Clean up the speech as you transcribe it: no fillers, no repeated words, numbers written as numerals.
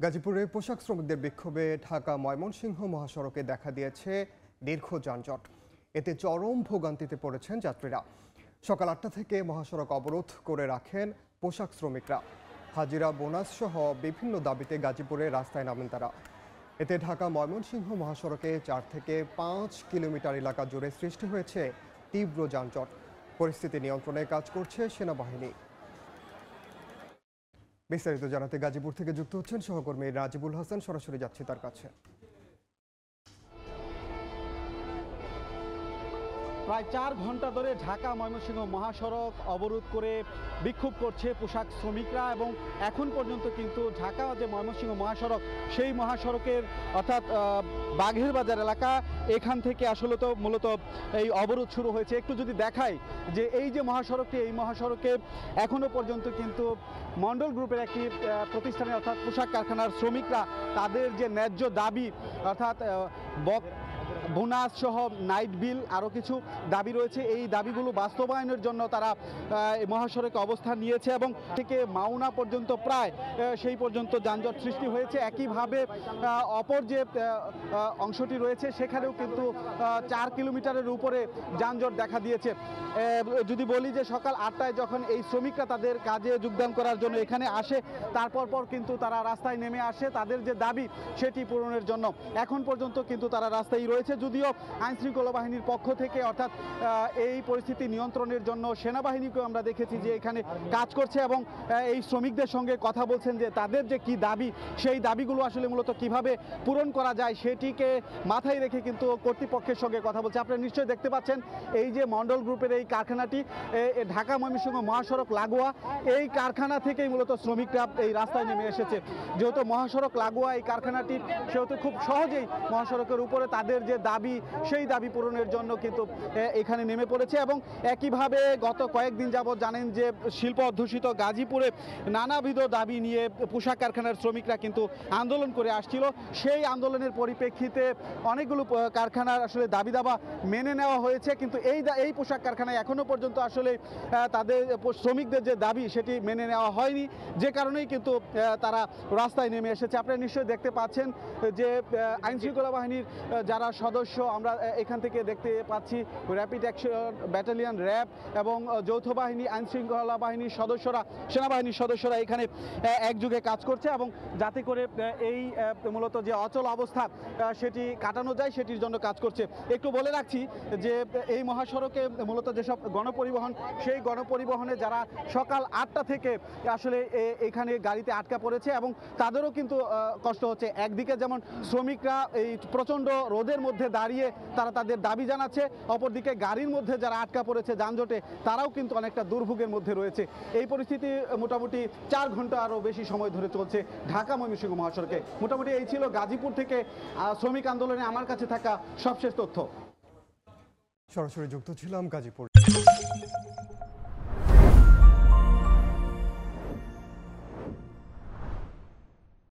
গাজীপুরে পোশাক শ্রমিকদের বিক্ষোভে ঢাকা ময়মনসিংহ মহাসড়কে দেখা দিয়েছে দীর্ঘ যানজট। এতে চরম ভোগান্তিতে পড়েছেন যাত্রীরা। সকাল ৮টা থেকে মহাসড়ক অবরোধ করে রাখেন পোশাক শ্রমিকরা। হাজিরা বোনাস সহ বিভিন্ন দাবিতে গাজীপুরে রাস্তায় নামেন তারা। এতে ঢাকা ময়মনসিংহ মহাসড়কে ৪ থেকে ৫ কিলোমিটার এলাকা জুড়ে সৃষ্টি হয়েছে তীব্র যানজট। পরিস্থিতি নিয়ন্ত্রণে কাজ করছে সেনাবাহিনী। বিস্তারিত জানাতে গাজীপুর থেকে যুক্ত হচ্ছেন সহকর্মী রাজিবুল হাসান। সরাসরি যাচ্ছি তার কাছে। প্রায় ৪ ঘন্টা ধরে ঢাকা ময়মনসিংহ মহাসড়ক অবরোধ করে বিক্ষোভ করছে পোশাক শ্রমিকরা এবং এখন পর্যন্ত কিন্তু ঢাকা যে ময়মনসিংহ মহাসড়ক সেই মহাসড়কের অর্থাৎ বাঘের বাজার এলাকা এখান থেকে আসলে তো মূলত এই অবরোধ শুরু হয়েছে। একটু যদি দেখাই যে এই যে মহাসড়কটি, এই মহাসড়কে এখনো পর্যন্ত কিন্তু মন্ডল গ্রুপের একটি প্রতিষ্ঠানে অর্থাৎ পোশাক কারখানার শ্রমিকরা তাদের যে ন্যায্য দাবি অর্থাৎ বোনাস সহ নাইট বিল আরও কিছু দাবি রয়েছে, এই দাবিগুলো বাস্তবায়নের জন্য তারা মহাসড়কে অবস্থান নিয়েছে এবং থেকে মাওনা পর্যন্ত প্রায় সেই পর্যন্ত যানজট সৃষ্টি হয়েছে। একইভাবে অপর যে অংশটি রয়েছে সেখানেও কিন্তু ৪ কিলোমিটারের উপরে যানজট দেখা দিয়েছে। যদি বলি যে সকাল ৮টায় যখন এই শ্রমিকরা তাদের কাজে যোগদান করার জন্য এখানে আসে, তারপর কিন্তু তারা রাস্তায় নেমে আসে তাদের যে দাবি সেটি পূরণের জন্য। এখন পর্যন্ত কিন্তু তারা রাস্তায় রয়েছে, যদিও আইনশৃঙ্খলা বাহিনীর পক্ষ থেকে অর্থাৎ এই পরিস্থিতি নিয়ন্ত্রণের জন্য সেনাবাহিনীকেও আমরা দেখেছি যে এখানে কাজ করছে এবং এই শ্রমিকদের সঙ্গে কথা বলছেন যে তাদের যে কি দাবি সেই দাবিগুলো আসলে মূলত কিভাবে পূরণ করা যায় সেটিকে মাথায় রেখে কিন্তু কর্তৃপক্ষের সঙ্গে কথা বলছে। আপনারা নিশ্চয়ই দেখতে পাচ্ছেন এই যে মন্ডল গ্রুপের এই কারখানাটি ঢাকা ময়মনসিংহ মহাসড়ক লাগোয়া, এই কারখানা থেকেই মূলত শ্রমিকরা এই রাস্তায় নেমে এসেছে। যেহেতু মহাসড়ক লাগোয়া এই কারখানাটি, সেহেতু খুব সহজেই মহাসড়কের উপরে তাদের যে দাবি সেই দাবি পূরণের জন্য কিন্তু এখানে নেমে পড়েছে। এবং একইভাবে গত কয়েকদিন যাবৎ জানেন যে শিল্প অধ্যুষিত গাজীপুরে নানাবিধ দাবি নিয়ে পোশাক কারখানার শ্রমিকরা কিন্তু আন্দোলন করে আসছিল। সেই আন্দোলনের পরিপ্রেক্ষিতে অনেকগুলো কারখানার আসলে দাবি দাবা মেনে নেওয়া হয়েছে, কিন্তু এই পোশাক কারখানায় এখনো পর্যন্ত আসলে তাদের শ্রমিকদের যে দাবি সেটি মেনে নেওয়া হয়নি, যে কারণেই কিন্তু তারা রাস্তায় নেমে এসেছে। আপনারা নিশ্চয়ই দেখতে পাচ্ছেন যে আইনশৃঙ্খলা বাহিনীর যারা সদস্য আমরা এখান থেকে দেখতে পাচ্ছি, র্যাপিড অ্যাকশন ব্যাটালিয়ন র্যাব এবং যৌথ বাহিনী আইনশৃঙ্খলা বাহিনীর সদস্যরা, সেনাবাহিনীর সদস্যরা এখানে একযোগে কাজ করছে এবং যাতে করে এই মূলত যে অচল অবস্থা সেটি কাটানো যায় সেটির জন্য কাজ করছে। একটু বলে রাখছি যে এই মহাসড়কে মূলত যেসব গণপরিবহন, সেই গণপরিবহনে যারা সকাল ৮টা থেকে আসলে এখানে গাড়িতে আটকা পড়েছে এবং তাদেরও কিন্তু কষ্ট হচ্ছে। একদিকে যেমন শ্রমিকরা এই প্রচণ্ড রোদের মধ্যে দাঁড়িয়ে তারা তাদের দাবি জানাচ্ছে, অপরদিকে গাড়ির মধ্যে যারা আটকা পড়েছে যানজটে তারাও কিন্তু অনেকটা দুর্ভোগের মধ্যে রয়েছে। এই পরিস্থিতি মোটামুটি ৪ ঘন্টা আরও বেশি সময় ধরে চলছে ঢাকা ময়মনসিংহ মহাসড়কে। মোটামুটি এই ছিল গাজীপুর থেকে শ্রমিক আন্দোলনে আমার কাছে থাকা সবশেষ তথ্য। সরাসরি যুক্ত ছিলাম গাজীপুর।